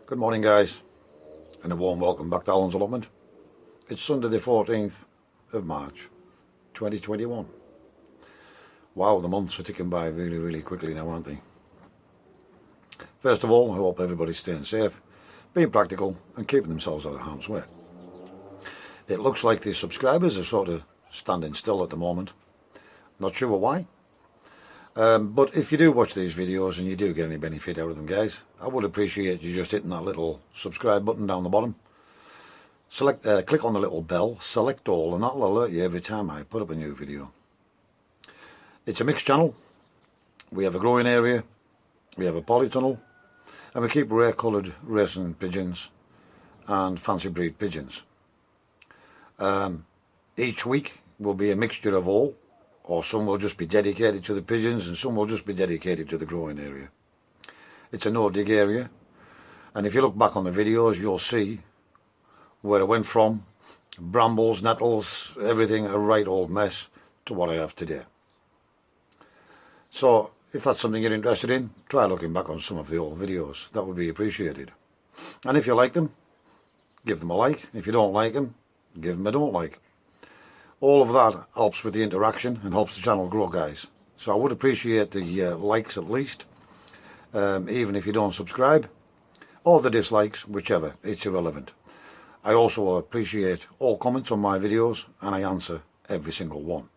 Good morning guys, and a warm welcome back to Alan's Allotment. It's Sunday the 14th of March 2021. Wow, the months are ticking by really quickly now, aren't they? First of all, I hope everybody's staying safe, being practical and keeping themselves out of harm's way. It looks like the subscribers are sort of standing still at the moment. Not sure why. But if you do watch these videos and you do get any benefit out of them guys, I would appreciate you just hitting that little subscribe button down the bottom. Click on the little bell, select all, and that'll alert you every time I put up a new video. It's a mixed channel. We have a growing area, we have a polytunnel, and we keep rare coloured racing pigeons and fancy breed pigeons. Each week will be a mixture of all, or some will just be dedicated to the pigeons and some will just be dedicated to the growing area. It's a no-dig area, and if you look back on the videos you'll see where I went from, brambles, nettles, everything, a right old mess, to what I have today. So if that's something you're interested in, try looking back on some of the old videos, that would be appreciated. And if you like them, give them a like. If you don't like them, give them a don't like. All of that helps with the interaction and helps the channel grow guys. So I would appreciate the likes at least, even if you don't subscribe, or the dislikes, whichever, it's irrelevant. I also appreciate all comments on my videos and I answer every single one.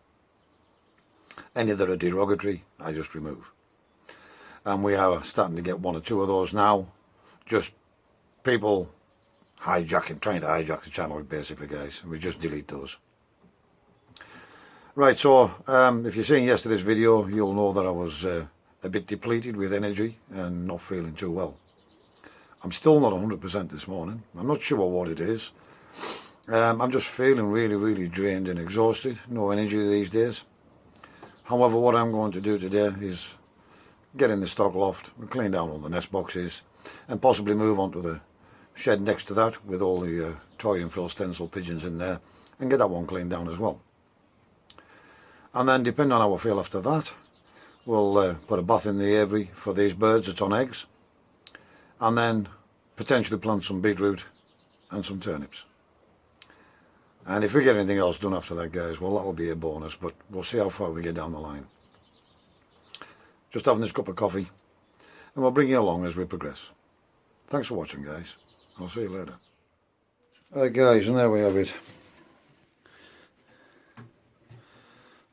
Any that are derogatory, I just remove. And we are starting to get one or two of those now, just people trying to hijack the channel basically guys, and we just delete those. Right, so if you've seen yesterday's video, you'll know that I was a bit depleted with energy and not feeling too well. I'm still not 100% this morning. I'm not sure what it is. I'm just feeling really drained and exhausted. No energy these days. However, what I'm going to do today is get in the stock loft and clean down all the nest boxes and possibly move on to the shed next to that with all the toy and frill stencil pigeons in there and get that one cleaned down as well. And then, depending on how I feel after that, we'll put a bath in the aviary for these birds that's on eggs, and then potentially plant some beetroot and some turnips. And if we get anything else done after that guys, well, that'll be a bonus, but we'll see how far we get down the line. Just having this cup of coffee, and we'll bring you along as we progress. Thanks for watching guys. I'll see you later. Right guys, and there we have it.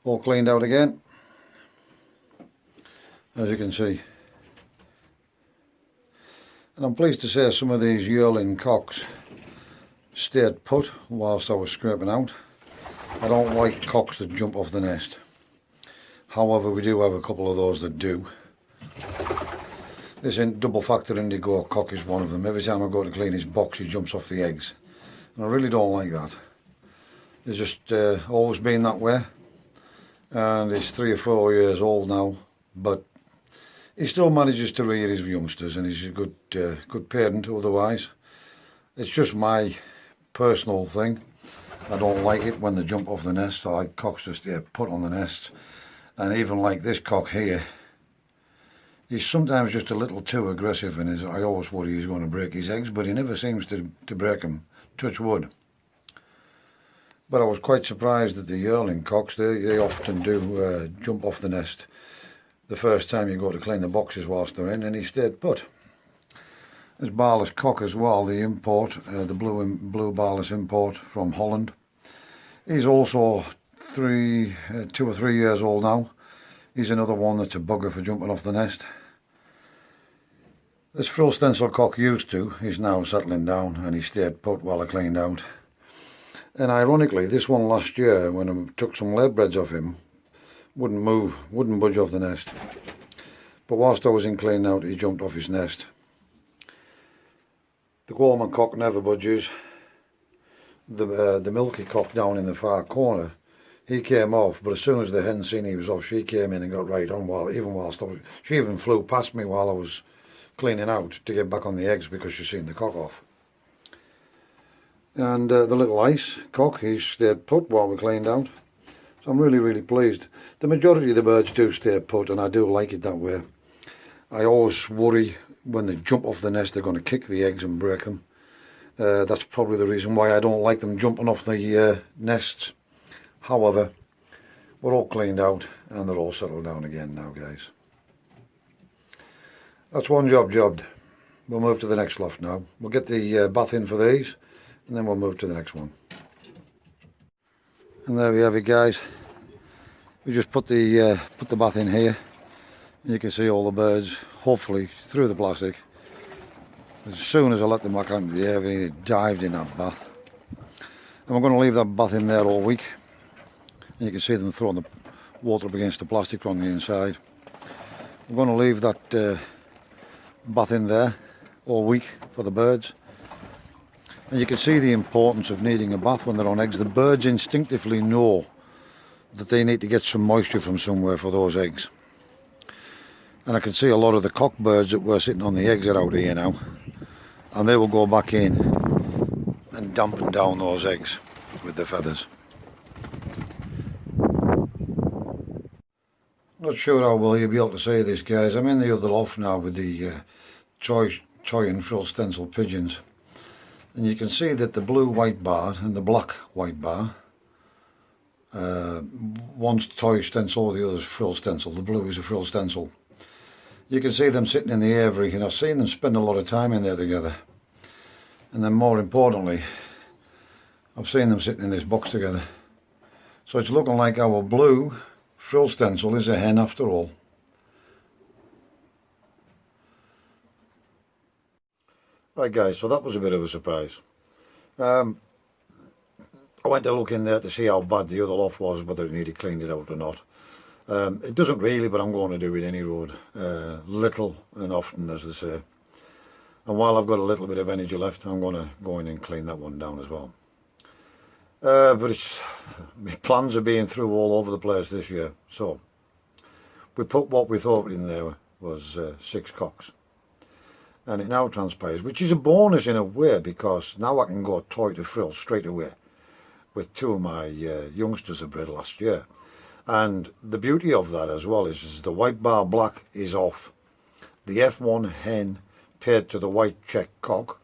All cleaned out again, as you can see. And I'm pleased to say some of these yearling cocks stayed put whilst I was scraping out. I don't like cocks that jump off the nest. However, we do have a couple of those that do. This double factor indigo cock is one of them. Every time I go to clean his box he jumps off the eggs. And I really don't like that. It's just always been that way. And he's 3 or 4 years old now, but he still manages to rear his youngsters, and he's a good parent otherwise. It's just my personal thing. I don't like it when they jump off the nest. I like cocks to stay put on the nest. And even like this cock here, he's sometimes just a little too aggressive, and I always worry he's going to break his eggs, but he never seems to break them. Touch wood. But I was quite surprised that the yearling cocks, they often do jump off the nest the first time you go to clean the boxes whilst they're in, and he stayed put. There's Barless cock as well, the import, the blue Barless import from Holland. He's also 2 or 3 years old now. He's another one that's a bugger for jumping off the nest. This frill stencil cock used to, he's now settling down, and he stayed put while I cleaned out. And ironically, this one last year, when I took some lead breads off him, wouldn't move, wouldn't budge off the nest. But whilst I was in cleaning out, he jumped off his nest. The Allotment cock never budges. The milky cock down in the far corner, he came off, but as soon as the hen seen he was off, she came in and got right on, she even flew past me while I was cleaning out to get back on the eggs because she seen the cock off. And the little ice cock, he stayed put while we cleaned out. So I'm really pleased. The majority of the birds do stay put, and I do like it that way. I always worry when they jump off the nest they're going to kick the eggs and break them. That's probably the reason why I don't like them jumping off the nests. However, we're all cleaned out and they're all settled down again now, guys. That's one job jobbed. We'll move to the next loft now. We'll get the bath in for these and then we'll move to the next one. And there we have it, guys. We just put the bath in here. You can see all the birds, hopefully through the plastic. As soon as I let them back out into the air, they dived in that bath. And we're going to leave that bath in there all week. And you can see them throwing the water up against the plastic from the inside. We're going to leave that bath in there all week for the birds. And you can see the importance of needing a bath when they're on eggs. The birds instinctively know that they need to get some moisture from somewhere for those eggs. And I can see a lot of the cock birds that were sitting on the eggs are out here now. And they will go back in and dampen down those eggs with the feathers. Not sure how well you'll be able to see this, guys. I'm in the other loft now with the choy and frill stencil pigeons. And you can see that the blue white bar and the black white bar, one's toy stencil, the other's frill stencil. The blue is a frill stencil. You can see them sitting in the aviary, and I've seen them spend a lot of time in there together. And then more importantly, I've seen them sitting in this box together. So it's looking like our blue frill stencil is a hen after all. Right, guys, so that was a bit of a surprise. I went to look in there to see how bad the other loft was, whether it needed cleaned it out or not. It doesn't really, but I'm going to do it any road. Little and often, as they say. And while I've got a little bit of energy left, I'm going to go in and clean that one down as well. But my plans are being through all over the place this year. So we put what we thought in there was 6 cocks. And it now transpires, which is a bonus in a way, because now I can go toy to frill straight away with 2 of my youngsters I bred last year. And the beauty of that as well is the white bar black is off the F1 hen paired to the white check cock,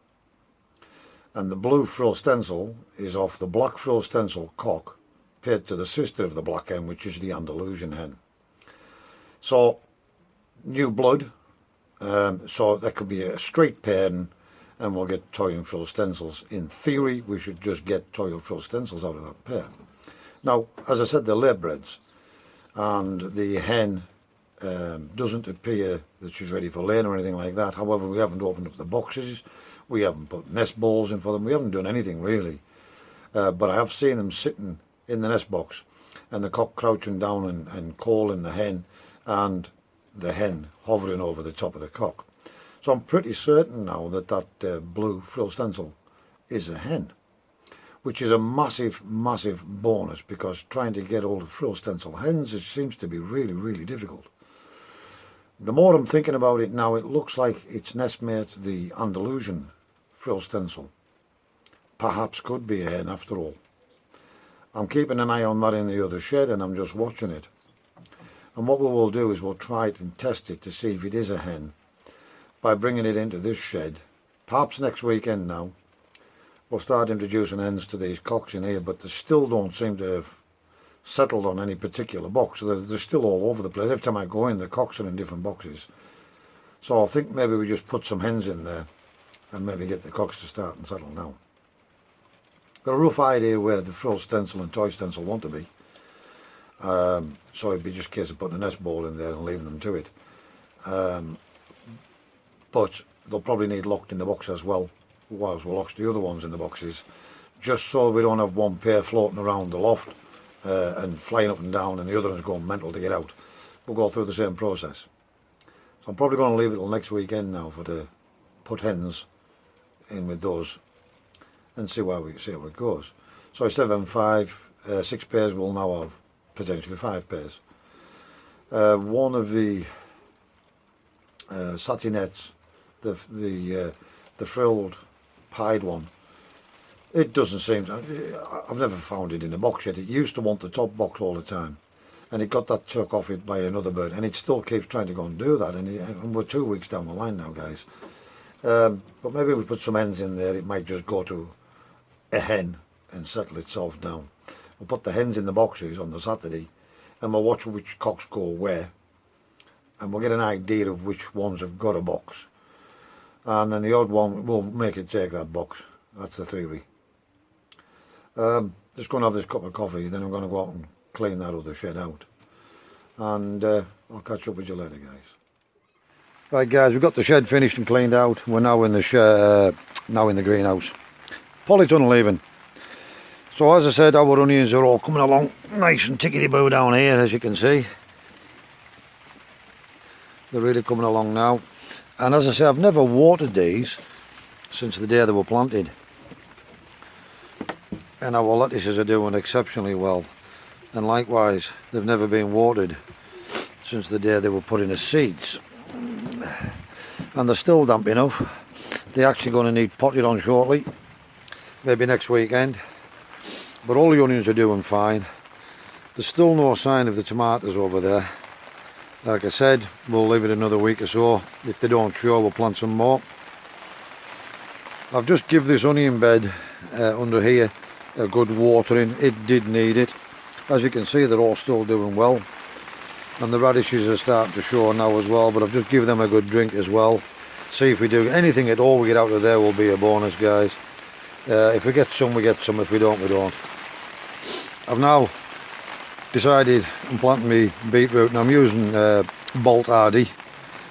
and the blue frill stencil is off the black frill stencil cock paired to the sister of the black hen, which is the Andalusian hen. So new blood, so that could be a straight pairing, and we'll get toy and frill stencils. In theory, we should just get toy and frill stencils out of that pair. Now, as I said, they're lay breds, and the hen doesn't appear that she's ready for laying or anything like that. However, we haven't opened up the boxes, we haven't put nest balls in for them, we haven't done anything really. But I have seen them sitting in the nest box, and the cock crouching down and calling the hen, and the hen hovering over the top of the cock. So I'm pretty certain now that that blue frill stencil is a hen, which is a massive, massive bonus, because trying to get hold of frill stencil hens, it seems to be really, really difficult. The more I'm thinking about it now, it looks like its nestmate, the Andalusian frill stencil, perhaps could be a hen after all. I'm keeping an eye on that in the other shed, and I'm just watching it. And what we will do is we'll try it and test it to see if it is a hen by bringing it into this shed. Perhaps next weekend now, we'll start introducing hens to these cocks in here, but they still don't seem to have settled on any particular box. So they're still all over the place. Every time I go in, the cocks are in different boxes. So I think maybe we just put some hens in there and maybe get the cocks to start and settle now. Got a rough idea where the frill stencil and toy stencil want to be. So it'd be just a case of putting a nest ball in there and leaving them to it. But they'll probably need locked in the box as well, whilst we'll lock the other ones in the boxes, just so we don't have one pair floating around the loft and flying up and down, and the other one's going mental to get out. We'll go through the same process. So I'm probably going to leave it till next weekend now for to put hens in with those and see how it goes. So instead of having 6 pairs, we'll now have potentially 5 pairs. One of the satinettes, the frilled pied one, it doesn't seem to, I've never found it in a box yet. It used to want the top box all the time, and it got that took off it by another bird, and it still keeps trying to go and do that, and we're 2 weeks down the line now, guys. But maybe we put some hens in there, it might just go to a hen and settle itself down. We'll put the hens in the boxes on the Saturday, and we'll watch which cocks go where, and we'll get an idea of which ones have got a box, and then the odd one will make it take that box. That's the theory. Just going to have this cup of coffee, then I'm going to go out and clean that other shed out, and I'll catch up with you later, guys. Right, guys, we've got the shed finished and cleaned out. We're now in the now in the greenhouse. Polytunnel even. So as I said, our onions are all coming along nice and tickety-boo down here, as you can see. They're really coming along now. And as I say, I've never watered these since the day they were planted. And our lettuces are doing exceptionally well. And likewise, they've never been watered since the day they were put in the seeds. And they're still damp enough. They're actually going to need potted on shortly, maybe next weekend. But all the onions are doing fine. There's still no sign of the tomatoes over there. Like I said, we'll leave it another week or so. If they don't show, we'll plant some more. I've just given this onion bed under here a good watering. It did need it. As you can see, they're all still doing well. And the radishes are starting to show now as well, but I've just given them a good drink as well. See if we do anything at all we get out of there will be a bonus, guys. If we get some, we get some. If we don't, we don't. I've now decided I'm planting me beetroot, and I'm using Bolt Hardy,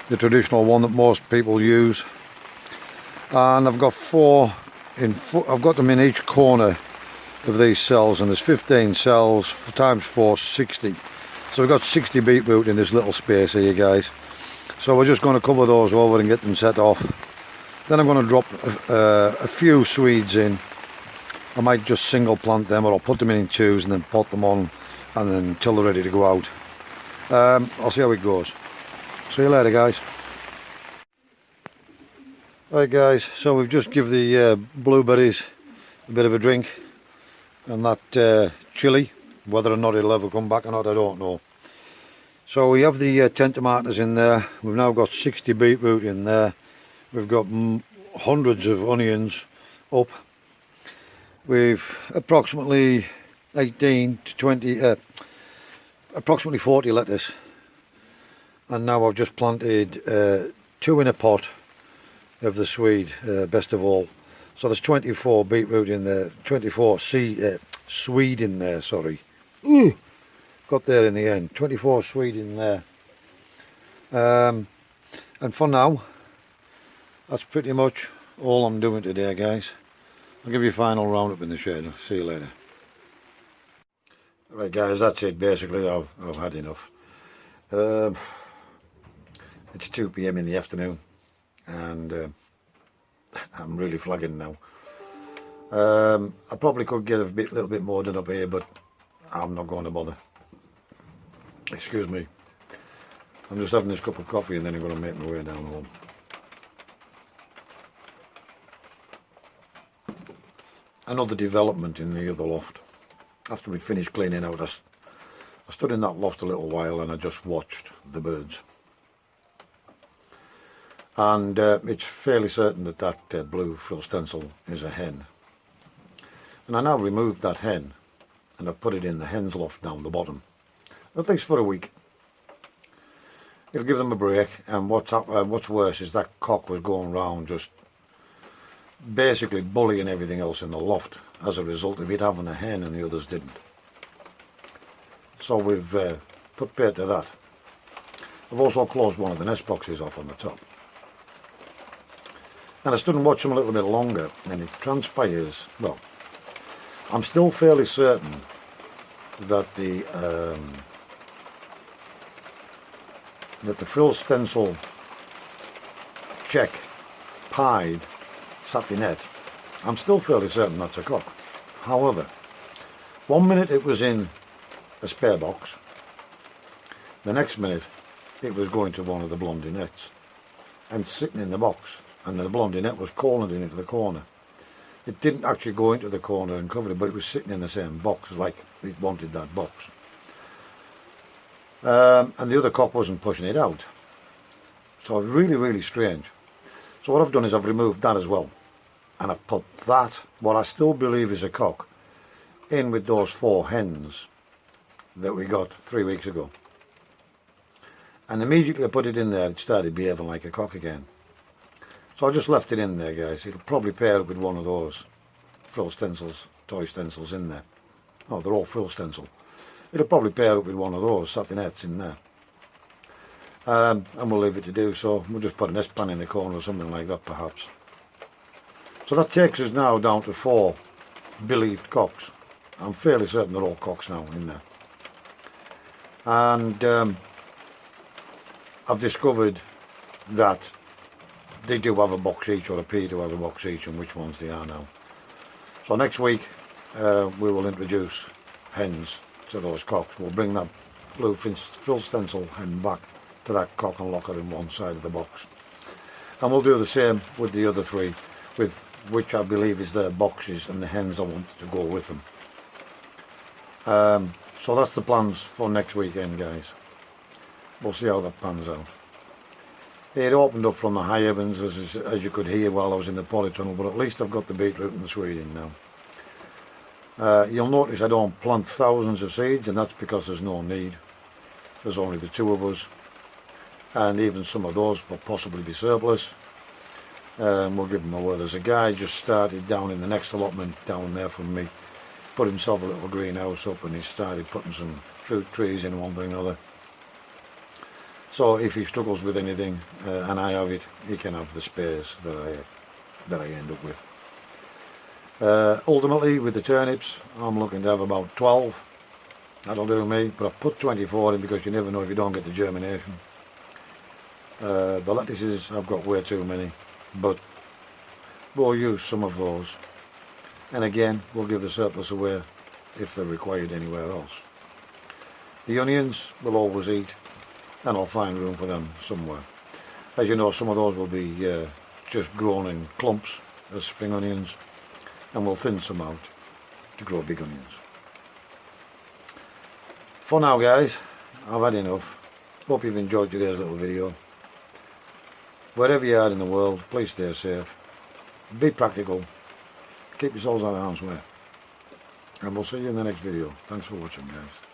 the traditional one that most people use. And I've got I've got them in each corner of these cells, and there's 15 cells times 4, 60. So we've got 60 beetroot in this little space here, guys. So we're just going to cover those over and get them set off. Then I'm going to drop a few Swedes in. I might just single plant them, or I'll put them in twos and then pot them on, and then until they're ready to go out. I'll see how it goes. See you later, guys. Right, guys, so we've just give the blueberries a bit of a drink, and that chilli, whether or not it'll ever come back or not, I don't know. So we have the 10 tomatoes in there. We've now got 60 beetroot in there. We've got hundreds of onions up. We've approximately 18 to 20, approximately 40 lettuce. And now I've just planted 2 in a pot of the Swede, best of all. So there's 24 beetroot in there, 24 Swede in there, sorry. Ooh, got there in the end. 24 Swede in there. And for now, that's pretty much all I'm doing today, guys. I'll give you a final roundup in the shed. See you later. Right, guys, that's it. Basically, I've had enough. It's 2 PM in the afternoon, and I'm really flagging now. I probably could get a little bit more done up here, but I'm not going to bother. Excuse me. I'm just having this cup of coffee, and then I'm going to make my way down home. Another development in the other loft. After we'd finished cleaning out, I stood in that loft a little while and I just watched the birds. And it's fairly certain that that blue frill stencil is a hen. And I now removed that hen and I've put it in the hen's loft down the bottom, at least for a week. It'll give them a break, and what's worse is that cock was going round just basically bullying everything else in the loft as a result of it having a hen and the others didn't. So we've put paid to that. I've also closed one of the nest boxes off on the top. And I stood and watched them a little bit longer, and it transpires, well, I'm still fairly certain that the frill stencil check pied satinette, I'm still fairly certain that's a cock. However, 1 minute it was in a spare box, the next minute it was going to one of the blondinettes and sitting in the box, and the blondinette was calling it into the corner. It didn't actually go into the corner and cover it, but it was sitting in the same box, like it wanted that box. and the other cock wasn't pushing it out. So really strange. So what I've done is I've removed that as well, and I've put that, what I still believe is a cock, in with those 4 hens that we got 3 weeks ago. And immediately I put it in there, it started behaving like a cock again. So I just left it in there, guys. It'll probably pair up with one of those frill stencils, toy stencils in there. Oh, they're all frill stencil. It'll probably pair up with one of those satinets in there. And we'll leave it to do so. We'll just put an S-pan in the corner or something like that, perhaps. So that takes us now down to 4 believed cocks. I'm fairly certain they're all cocks now in there. And I've discovered that they do have a box each, or appear to have a box each, and which ones they are now. So next week we will introduce hens to those cocks. We'll bring that blue frill stencil hen back to that cock and lock her in one side of the box. And we'll do the same with the other 3, with which I believe is their boxes and the hens I want to go with them. So that's the plans for next weekend, guys. We'll see how that pans out. It opened up from the high heavens, as you could hear while I was in the Polytunnel, but at least I've got the beetroot and the swede in now. You'll notice I don't plant thousands of seeds, and that's because there's no need. There's only the 2 of us, and even some of those will possibly be surplus. We'll give them away. There's a guy just started down in the next allotment down there from me, put himself a little greenhouse up, and he started putting some fruit trees in, one thing or another. So if he struggles with anything and I have it, he can have the spares that I end up with. Ultimately, with the turnips, I'm looking to have about 12. That'll do me, but I've put 24 in because you never know if you don't get the germination. The lettuces, I've got way too many, but we'll use some of those. And again, we'll give the surplus away if they're required anywhere else. The onions we'll always eat, and I'll find room for them somewhere. As you know, some of those will be just grown in clumps as spring onions, and we'll thin some out to grow big onions. For now, guys, I've had enough. Hope you've enjoyed today's little video. Wherever you are in the world, please stay safe, be practical, keep yourselves out of harm's way, and we'll see you in the next video. Thanks for watching, guys.